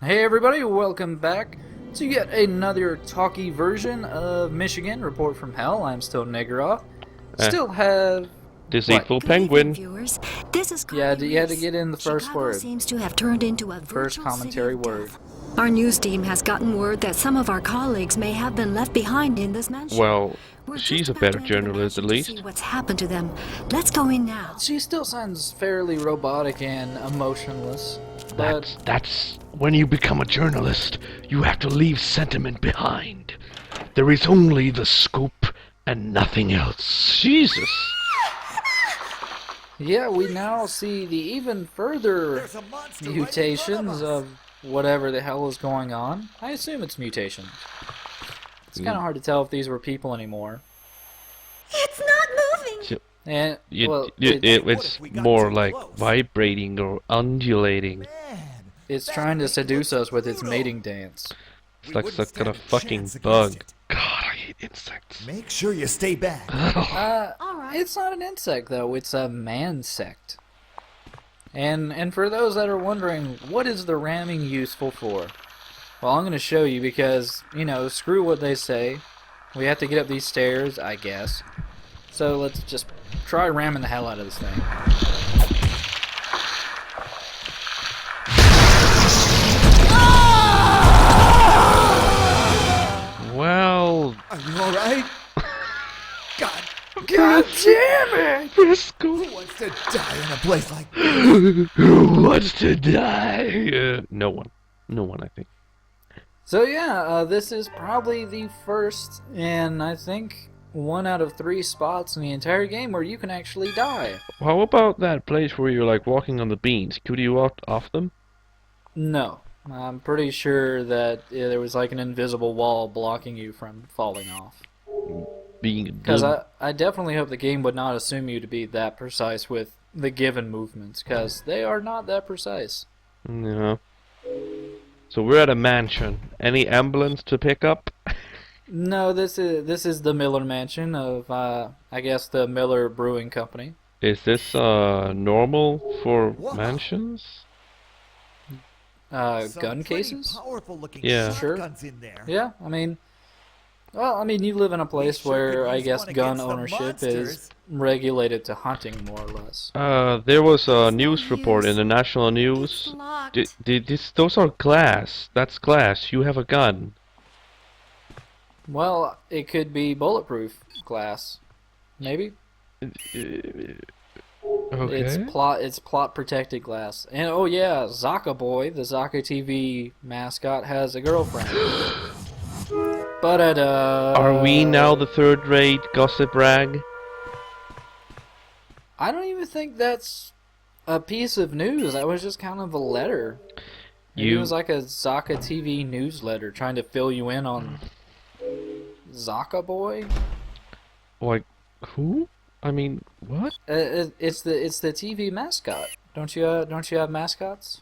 Hey everybody, welcome back to yet another talky version of Michigan Report from Hell. I'm still Negaroth. Still have... Deceitful Good evening, penguin. viewers. This is Yeah, Carly you had to Reese. get in the first Chicago word. seems to have turned into a First virtual commentary city of word. death. Our news team has gotten word that some of our colleagues may have been left behind in this mansion. Well, We're she's just a about better to enter the journalist at mansion to see least. what's happened to them. Let's go in now. She still sounds fairly robotic and emotionless. But That's when you become a journalist, you have to leave sentiment behind. There is only the scoop and nothing else. Jesus. yeah, we now see the even further mutations of whatever the hell is going on. I assume it's mutations. It's kind of hard to tell if these were people anymore. It's not moving. So, And, well, it's more like vibrating or undulating. it's trying to seduce us with its mating dance. It's like some kind of fucking bug. God, I hate insects. Make sure you stay back. Alright. It's not an insect, though. It's a man-sect. And for those that are wondering, what is the ramming useful for? Well, I'm going to show you because, you know, screw what they say. We have to get up these stairs, I guess. So let's just try ramming the hell out of this thing. Well, Are you alright? God, God damn it! Brisco. who wants to die in a place like this? Who wants to die? No one. No one, I think. So yeah, this is probably the first, and I think 1 out of 3 spots in the entire game where you can actually die. How about that place where you're like walking on the beans? Could you walk off them? No. I'm pretty sure that there was like an invisible wall blocking you from falling off. Being Because dumb. I definitely hope the game would not assume you to be that precise with the given movements, because they are not that precise. No. So we're at a mansion. Any ambulance to pick up? No, this is the Miller Mansion of, I guess, the Miller Brewing Company. Is this normal for Wow. mansions? Some Gun pretty cases? powerful-looking Yeah. Sure. shotguns in there. Yeah, I mean, well, I mean, you live in a place sure where could I use guess one gun against the ownership is monsters. regulated to hunting, more or less. There was a There's no news report in use. the national It's news. locked. Those are glass. That's glass. You have a gun. Well, it could be bulletproof glass, maybe. Okay. It's plot protected glass. And oh yeah, Zaka Boy, the Zaka TV mascot, has a girlfriend. Ba-da-da. Are we now the third-rate gossip rag? I don't even think that's a piece of news. That was just kind of a letter. Maybe it was like a Zaka TV newsletter trying to fill you in on Zaka Boy. Like, who? I mean, what? It's the TV mascot. Don't you have mascots?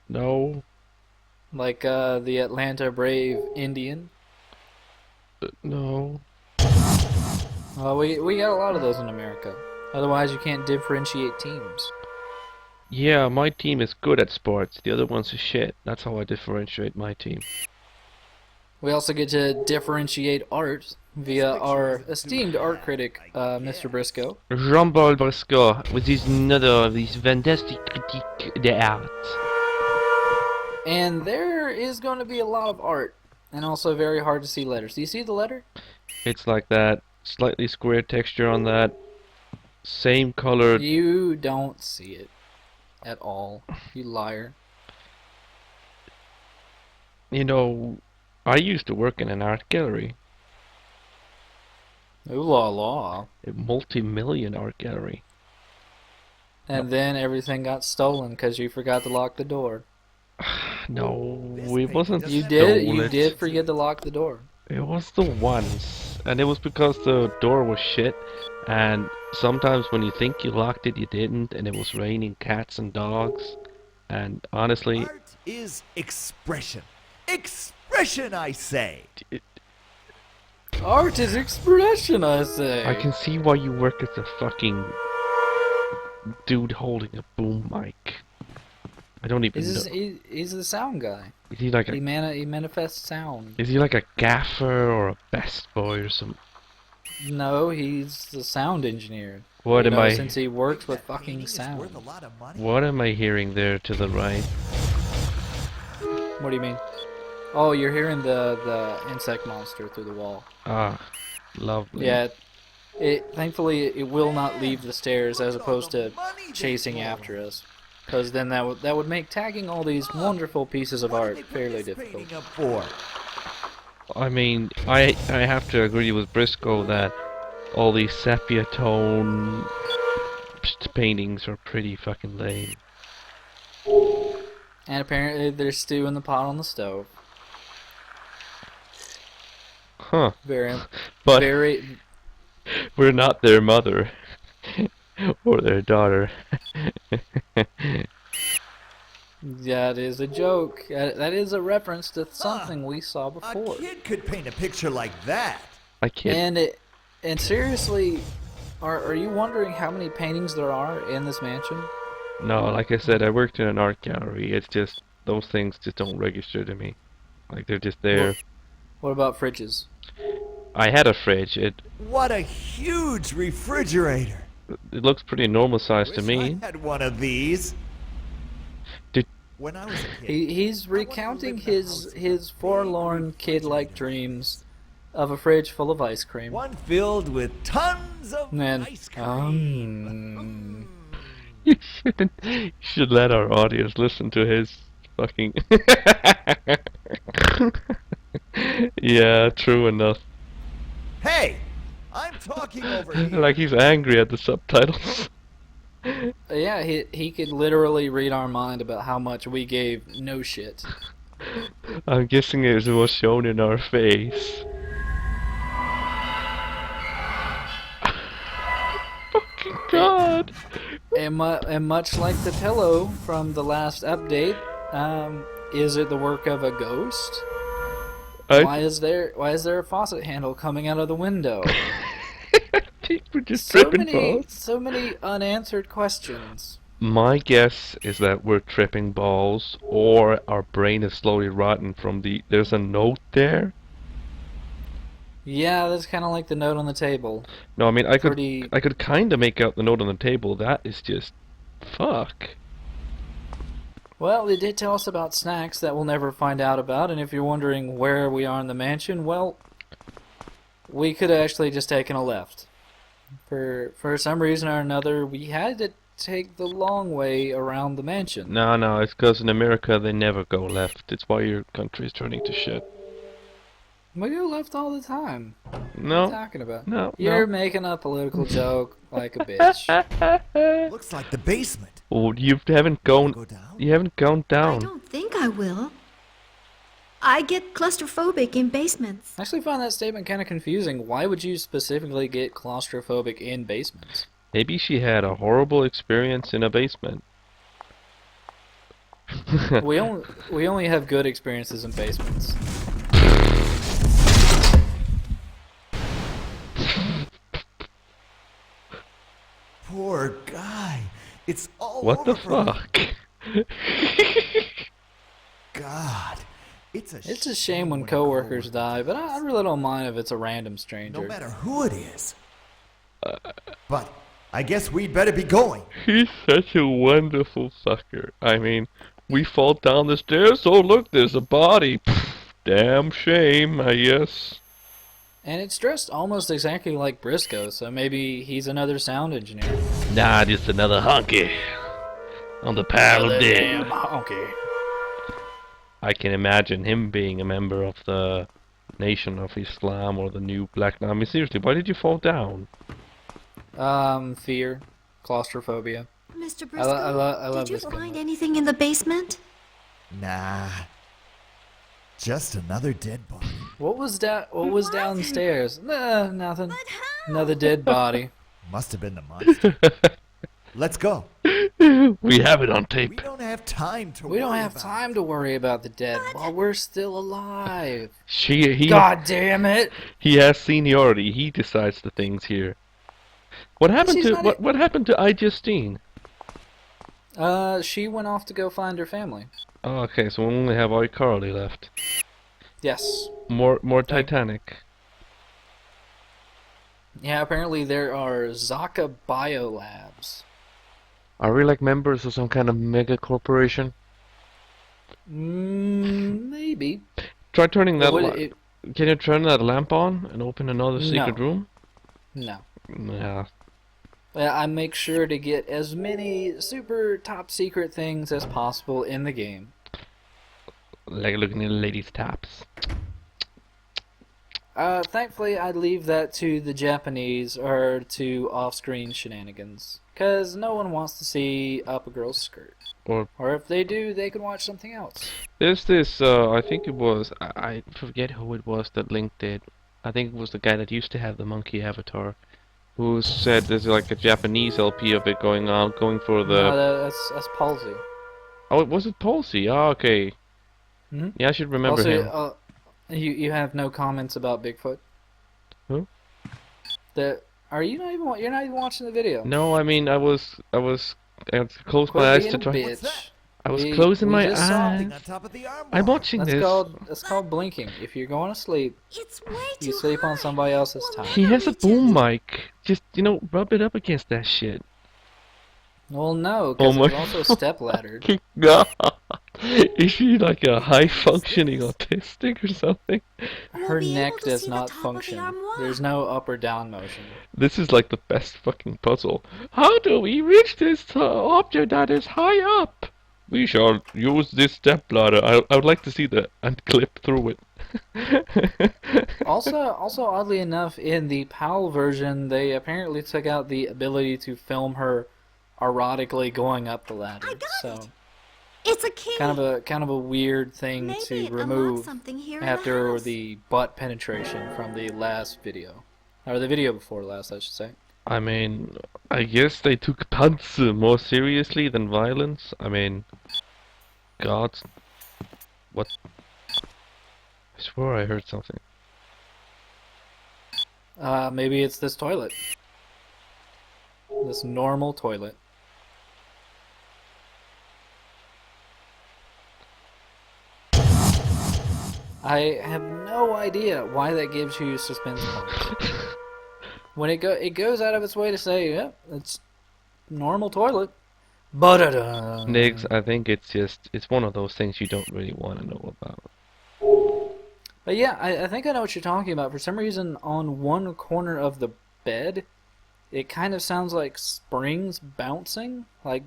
No. Like the Atlanta Brave Indian. No. Well, we got a lot of those in America. Otherwise, you can't differentiate teams. Yeah, my team is good at sports. The other ones are shit. That's how I differentiate my team. We also get to differentiate art via our esteemed art critic, Mr. Brisco. Jean-Paul Brisco with his another of these fantastic critique d'art. And there is going to be a lot of art, and also very hard to see letters. Do you see the letter? It's like that slightly square texture on that. Same color. You don't see it at all, you liar. You know, I used to work in an art gallery. Ooh la la. A multi-million art gallery. And then everything got stolen because you forgot to lock the door. No, it wasn't You did. You stolen. did forget to lock the door. It was the once, and it was because the door was shit, and sometimes when you think you locked it, you didn't, and it was raining cats and dogs, and honestly, Art is expression. Expression, I say. Art is expression, I say. I can see why you work as a fucking dude holding a boom mic. I don't even know. He's the sound guy. Is he like a He manifests sound. is he like a gaffer or a best boy or something? No, he's the sound engineer. What You am know, I since he works with That fucking painting is worth a sound. lot of money. what am I hearing there to the right? What do you mean? Oh, you're hearing the insect monster through the wall. Ah, lovely. Yeah, thankfully it will not leave the stairs as Look at all opposed the to money they chasing stole. after us. Because then that would make tagging all these wonderful pieces of What did art they put fairly this difficult. painting up for? I mean, I have to agree with Brisco that all these sepia tone paintings are pretty fucking lame. And apparently there's stew in the pot on the stove. Huh. Very, But very. we're not their mother or their daughter. That is a joke. That is a reference to something we saw A before. kid could paint a picture like that. I can't. And seriously, are you wondering how many paintings there are in this mansion? No, like I said, I worked in an art gallery. It's just those things just don't register to me. Like they're just there. What about fridges? I had a fridge. It What a huge refrigerator. looks pretty normal size to Wish me. I had one of these. Did When I was a kid, He's I wanted to recounting live in a house with his a big forlorn kid-like refrigerator. dreams of a fridge full of ice cream. One filled with tons of And ice cream. you shouldn't? You should let our audience listen to his fucking. Yeah, true enough. Hey, I'm talking over here. Like he's angry at the subtitles. Yeah, he could literally read our mind about how much we gave no shit. I'm guessing it was shown in our face. Fucking God! And much like the pillow from the last update, is it the work of a ghost? Why is there a faucet handle coming out of the window? We're just tripping balls. So many unanswered questions. My guess is that we're tripping balls, or our brain is slowly rotting from the. There's a note there. Yeah, that's kind of like the note on the table. No, I mean Pretty- I could kind of make out the note on the table. That is just, fuck. Well, they did tell us about snacks that we'll never find out about, and if you're wondering where we are in the mansion, well, we could have actually just taken a left. For some reason or another, we had to take the long way around the mansion. No, it's because in America they never go left. It's why your country's turning to shit. We go left all the time. What are you No, talking about? no, You're no. making a political joke like a bitch. Looks like the basement. Oh, you haven't gone. Go down? You haven't gone I down. don't think I will. I get claustrophobic in basements. I actually find that statement kind of confusing. Why would you specifically get claustrophobic in basements? Maybe she had a horrible experience in a basement. we only have good experiences in basements. Poor guy. It's all What the over for him. fuck? God. It's It's a shame when coworkers die, but I really don't mind if it's a random stranger. No matter who it is. But I guess we'd better be going. He's such a wonderful fucker. I mean, we fall down the stairs. Oh, look, there's a body. Pfft, damn shame, I guess. And it's dressed almost exactly like Brisco, so maybe he's another sound engineer. Nah, just another honky on the pile of Damn dead. honky. I can imagine him being a member of the Nation of Islam or the New Black. I mean, seriously, why did you fall down? Fear, claustrophobia. Mr. I love Briscoe, did you this find guy. anything in the basement? Nah. Just another dead body. What was downstairs? Nah, nothing. Another dead body. Must have been the monster. Let's go. We have it on We tape. don't have time to We don't worry have about time to worry about the dead while we're still alive. He God damn it! he has seniority. He decides the things here. What happened She's to not what happened to I Justine? She went off to go find her family. Oh, okay, so we only have iCarly left. Yes. More Thank- Titanic. Yeah, apparently there are Zaka Biolabs. Are we like members of some kind of mega corporation? Maybe. Try turning It that would. light. Can you turn that lamp on and open another secret No. room? No. Yeah. I make sure to get as many super top secret things as possible in the game. Like looking at ladies' taps. Thankfully, I leave that to the Japanese or to off-screen shenanigans, cause no one wants to see up a girl's skirt. Or Or if they do, they can watch something else. there's this, I think it was, I forget who it was that linked it. I think it was the guy that used to have the monkey avatar, who said there's like a Japanese LP of it going on, going for the... No, that's palsy. Oh, was it Palsy? Ah, okay. Hmm? Yeah, I should remember Also, him. you have no comments about Bigfoot. Who? You're not even watching the video. No, I mean, I had to close Quit my eyes being to a try. What's bitch. that? I was We- closing we my just saw eyes. Something on top of the armoire. I'm watching That's this. called blinking. If you're going to sleep, It's way too you sleep on high. somebody else's We'll time. He has a never reach boom it. mic. Just, rub it up against that shit. Well, no, Oh because my it's also step laddered. God. Is she like a high functioning autistic or something? Her be able neck to does see the not top of the function. armoire. There's no up or down motion. This is like the best fucking puzzle. How do we reach this object that is high up? We shall use this step ladder. I would like to see that and clip through it. Also, oddly enough, in the PAL version, they apparently took out the ability to film her erotically going up the ladder. I got So it. It's a key. kind of a weird thing Maybe to it unlocks remove something here after in the house. the butt penetration from the last video, or the video before last, I should say. I mean, I guess they took punts more seriously than violence. I mean, God, what? I swore I heard something. Maybe it's this toilet. This normal toilet. I have no idea why that gives you suspense points. When it goes out of its way to say, "Yep, it's normal toilet." Ba-da-da. Niggs, I think it's one of those things you don't really want to know about. But yeah, I think I know what you're talking about. For some reason, on one corner of the bed, it kind of sounds like springs bouncing, like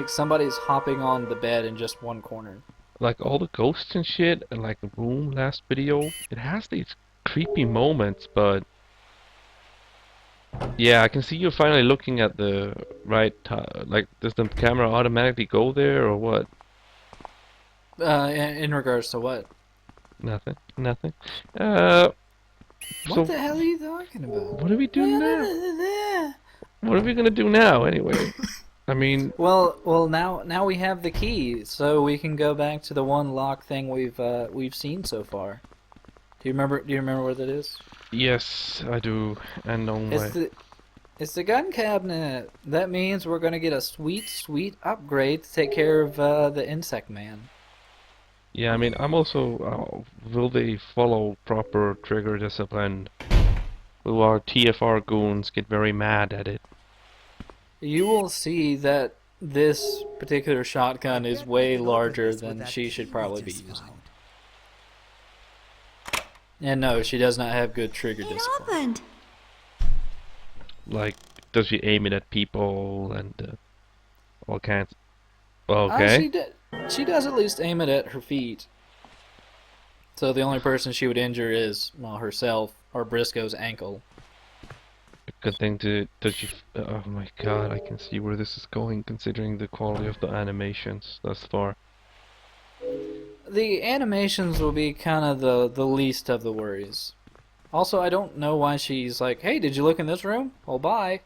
somebody's hopping on the bed in just one corner. Like all the ghosts and shit, and like the room last video, it has these creepy moments, but yeah, I can see you finally looking at the right like, does the camera automatically go there or what? In regards to what? Nothing. Nothing. What So the hell are you talking about? what do we do now? What are we gonna do now anyway? I mean, Well, now we have the key, so we can go back to the one lock thing we've seen so far. Do you remember where that is? yes, I do, and on my... It's the gun cabinet. That means we're gonna get a sweet upgrade to take care of the insect man. Yeah, I mean, I'm also... will they follow proper trigger discipline? Will our TFR goons get very mad at it? You will see that this particular shotgun is Get way looking over larger this with than that she key should we probably be just using. found. And no, she does not have good trigger It discipline. opened. Like, does she aim it at people and all kinds? She Okay. she does at least aim it at her feet. So the only person she would injure is, well, herself or Brisco's ankle. Good thing to... does she... oh my god, I can see where this is going considering the quality of the animations thus far. The animations will be kind of the least of the worries. Also, I don't know why she's like, "Hey, did you look in this room? Well, bye."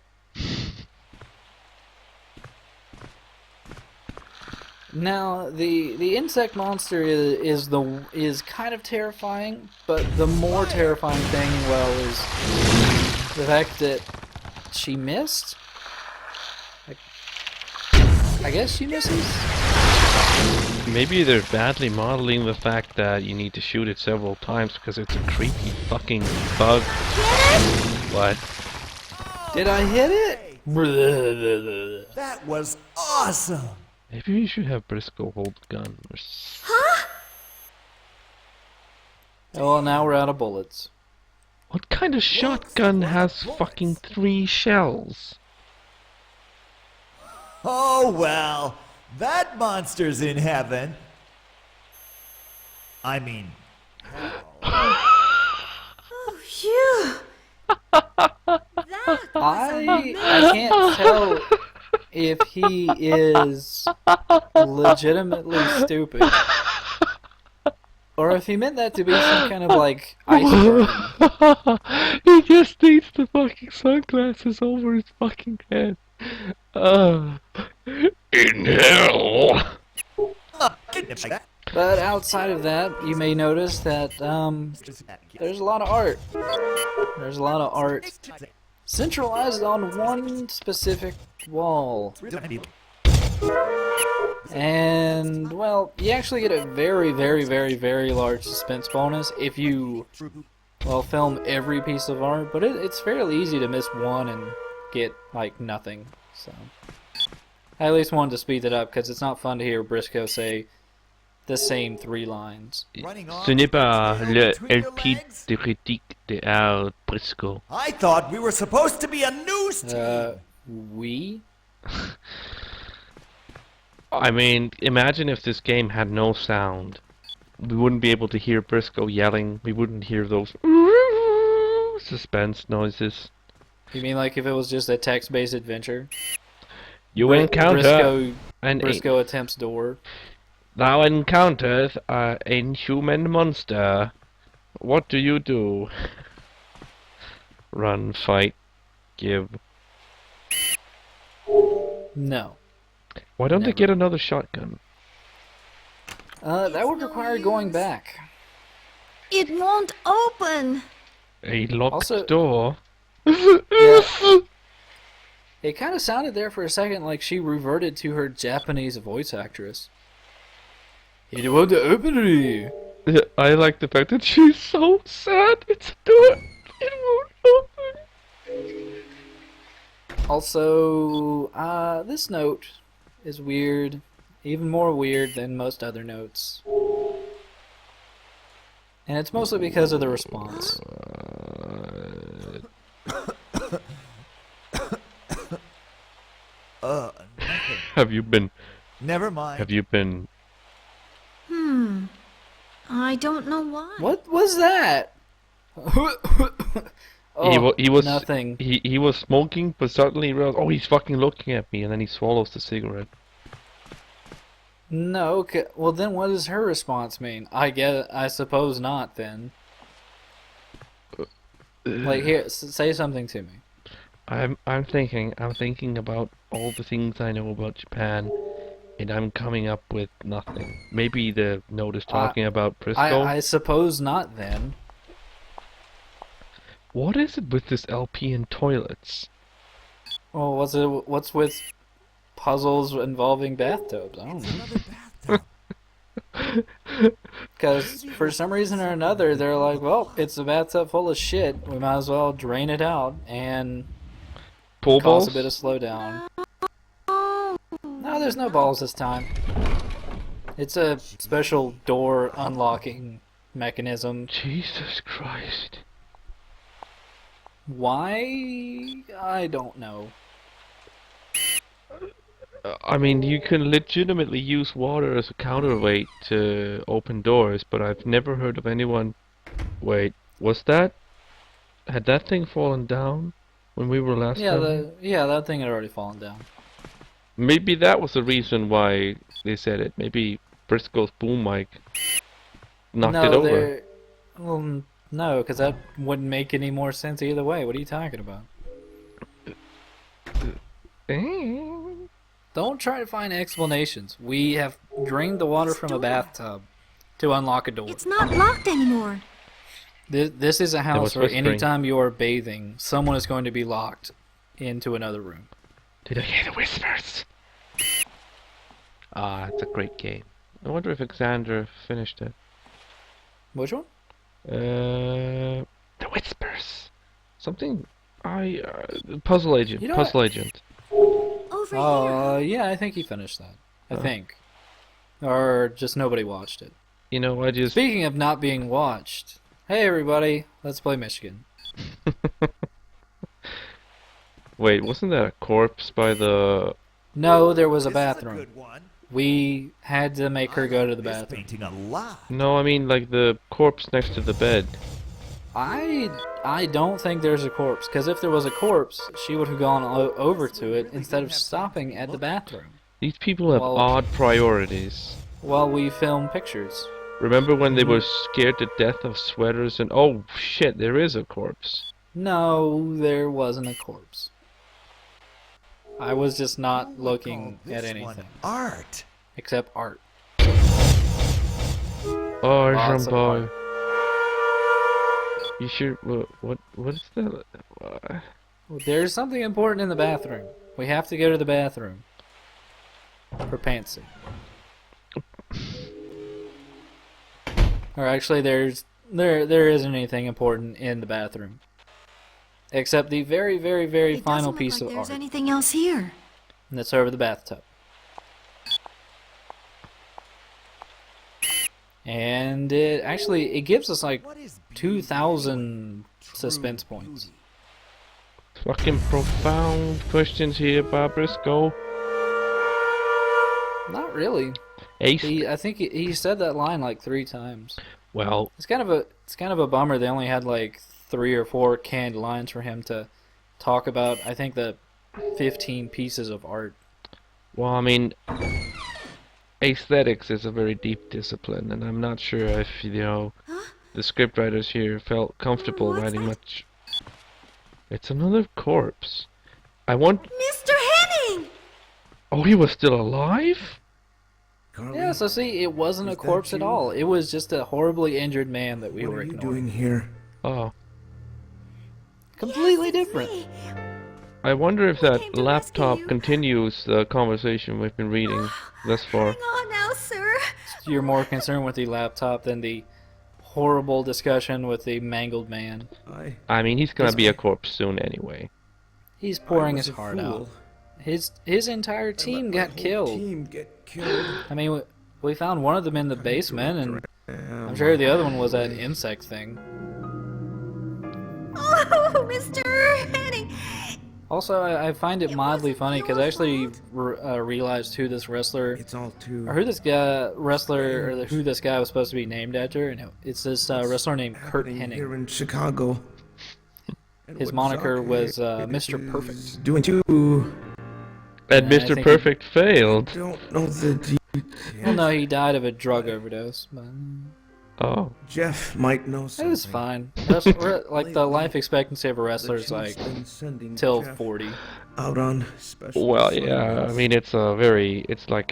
Now, the insect monster is kind of terrifying, but the more terrifying thing, well, is the fact that she missed? I guess she misses? Maybe they're badly modeling the fact that you need to shoot it several times because it's a creepy fucking bug. What? Did I hit it? That was awesome! Maybe we should have Brisco hold the gun. Oh, well, now we're out of bullets. What kind of shotgun has fucking 3 shells? Oh well, that monster's in heaven. I mean, Phew! I can't tell if he is legitimately stupid or if he meant that to be some kind of like iceberg. He just needs the fucking sunglasses over his fucking head. In hell. But outside of that, you may notice that there's a lot of art. There's a lot of art centralized on one specific wall. And, well, you actually get a very, very, very, very large suspense bonus if you, well, film every piece of art. But it's fairly easy to miss one and get, like, nothing. So, I at least wanted to speed it up because it's not fun to hear Brisco say the same 3 lines. Ce n'est pas le LP de critique de Al Brisco. I thought we were supposed to be a news team. We? I mean, imagine if this game had no sound. We wouldn't be able to hear Brisco yelling. We wouldn't hear those suspense noises. You mean like if it was just a text-based adventure? You encounter Brisco attempts door. Thou encountereth an inhuman monster. What do you do? Run, fight, give. No. Why don't they Never. get another shotgun? That would require going back. It won't open. A locked Also- door? Yeah. It kind of sounded there for a second like she reverted to her Japanese voice actress. You want to open it? Yeah, I like the fact that she's so sad. It's a door. It won't open. Also, this note is weird. Even more weird than most other notes. And it's mostly because of the response. Nothing. Have you been? Never mind. Have you been? I don't know why. What was that? Oh, He was nothing. He was smoking, but suddenly he realized, oh, he's fucking looking at me, and then he swallows the cigarette. No, okay. Well, then what does her response mean? I suppose not, then. Like, here, say something to me. I'm thinking about all the things I know about Japan, and I'm coming up with nothing. Maybe the note is talking about Brisco. I suppose not, then. What is it with this LP and toilets? Well, what's with puzzles involving bathtubs? I don't know. Another bathtub. Because for some reason or another, they're like, well, it's a bathtub full of shit. We might as well drain it out and Pool cause balls? a bit of slowdown. No, there's no balls this time. It's a special door unlocking mechanism. Jesus Christ. Why? I don't know. I mean, you can legitimately use water as a counterweight to open doors, but I've never heard of anyone... Wait, was that... Had that thing fallen down when we were last Yeah, time? that thing had already fallen down. Maybe that was the reason why they said it. Maybe Briscoe's boom mic knocked it over. they're... Well, no, because that wouldn't make any more sense either way. What are you talking about? Don't try to find explanations. We have drained the water from a bathtub to unlock a door. It's not locked anymore. This is a house was where whispering. anytime you are bathing, someone is going to be locked. into another room. Did I hear the whispers? Ah, it's a great game. I wonder if Alexander finished it. Which one? The whispers. Something. Puzzle agent. You know Puzzle what? agent. Over here. Yeah, I think he finished that. I think. Or just nobody watched it. You know, I just. Speaking of not being watched, hey everybody, let's play Michigan. Wait, wasn't that a corpse by the? No, there was a This is bathroom. good one. We had to make her go to the This bathroom. painting a lot. No, I mean like the corpse next to the bed. I don't think there's a corpse, because if there was a corpse, she would have gone over to it instead of stopping at the bathroom These people have Well- odd priorities. while we film pictures. Remember when they were scared to death of sweaters and oh shit, there is a corpse. No, there wasn't a corpse. I was just not Call looking this at one anything art. except art. Oh, Lots of boy. art. You sure? What is that? There's something important in the bathroom. We have to go to the bathroom for pantsy. Or actually, there isn't anything important in the bathroom, except the very, very, very It final doesn't look piece like of there's art, anything else here. and that's over the bathtub. And it gives us like What is beauty 2,000 True suspense points. beauty. Fucking profound questions here by Brisco. Not really. Ace. I think he said that line like 3 times. Well, It's kind of a bummer they only had like 3 or 4 canned lines for him to talk about. I think the 15 pieces of art. I mean, aesthetics is a very deep discipline, and I'm not sure if the scriptwriters here felt comfortable What's writing that? much. It's another corpse. I want. Mr. Henning! Oh, he was still alive? Carly, Yeah, so see, it wasn't a Is that corpse at you? all. It was just a horribly injured man that we what were are you ignoring. doing here? Oh. Completely Yes, it's different. me. I wonder if I that came to laptop rescue you. continues the conversation we've been reading thus far. Hang on now, sir. You're more concerned with the laptop than the horrible discussion with the mangled man. I mean, he's gonna be a corpse soon anyway. He's pouring I was his a heart out. fool. His entire I let team my got whole killed. Team get killed. I mean, we found one of them in the basement, and I'm sure the other one was that insect thing. Oh, Mr. Henning. Also, I find it It mildly wasn't funny because your I actually fault. realized who this wrestler, It's all too. or who this guy wrestler, or who this guy was supposed to be named after, and it's this wrestler named Kurt happening here Hennig. in Chicago. And His what moniker Zoc was is Mr. Perfect. Doing too. And I Mr. think Perfect failed. Don't know the details. Well, no, he died of a drug overdose, but Oh. Jeff might know it something. was fine. Like the life expectancy of a wrestler is like till 40. Out on special. Well, yeah. I assignments. mean, it's like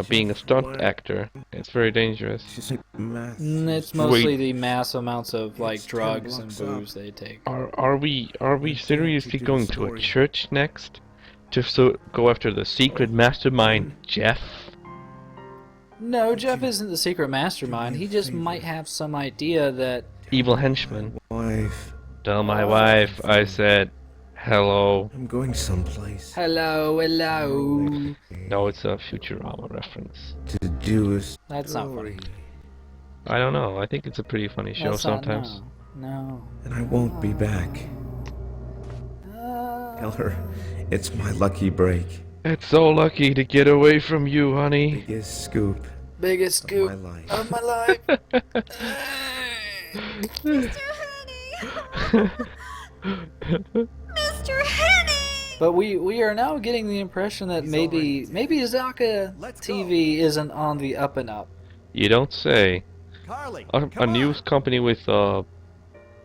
being a stunt actor. It's very dangerous. She's in math. It's mostly Wait. the mass amounts of like It's 10 drugs and blocks up. booze they take. Are we seriously do the going to a story. church next? To go after the secret mastermind, Jeff? No, Jeff isn't the secret mastermind. He just might have some idea that Evil henchman. Wife, Tell my wife I said hello. I'm going someplace hello. No, it's a Futurama reference. to do a That's not funny. story. I don't know. I think it's a pretty funny show That's not, sometimes. no. And I won't be back. Tell her it's my lucky break. It's so lucky to get away from you, honey. Biggest scoop Biggest of scoop my life. of my life. Mr. Henning. Mr. Henning. But we are now getting the impression that maybe Zaka Let's go. TV isn't on the up and up. You don't say. Carly, A come news on. company with a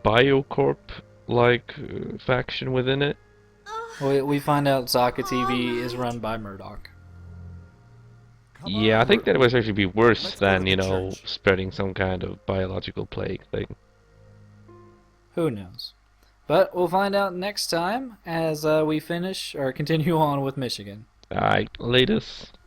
Biocorp-like faction within it. We find out Zaka TV is run by Murdoch. Come Yeah, I on. think that would actually be worse Let's go to than, the you know, church. spreading some kind of biological plague thing. Who knows? But we'll find out next time as we finish or continue on with Michigan. Alright, latest.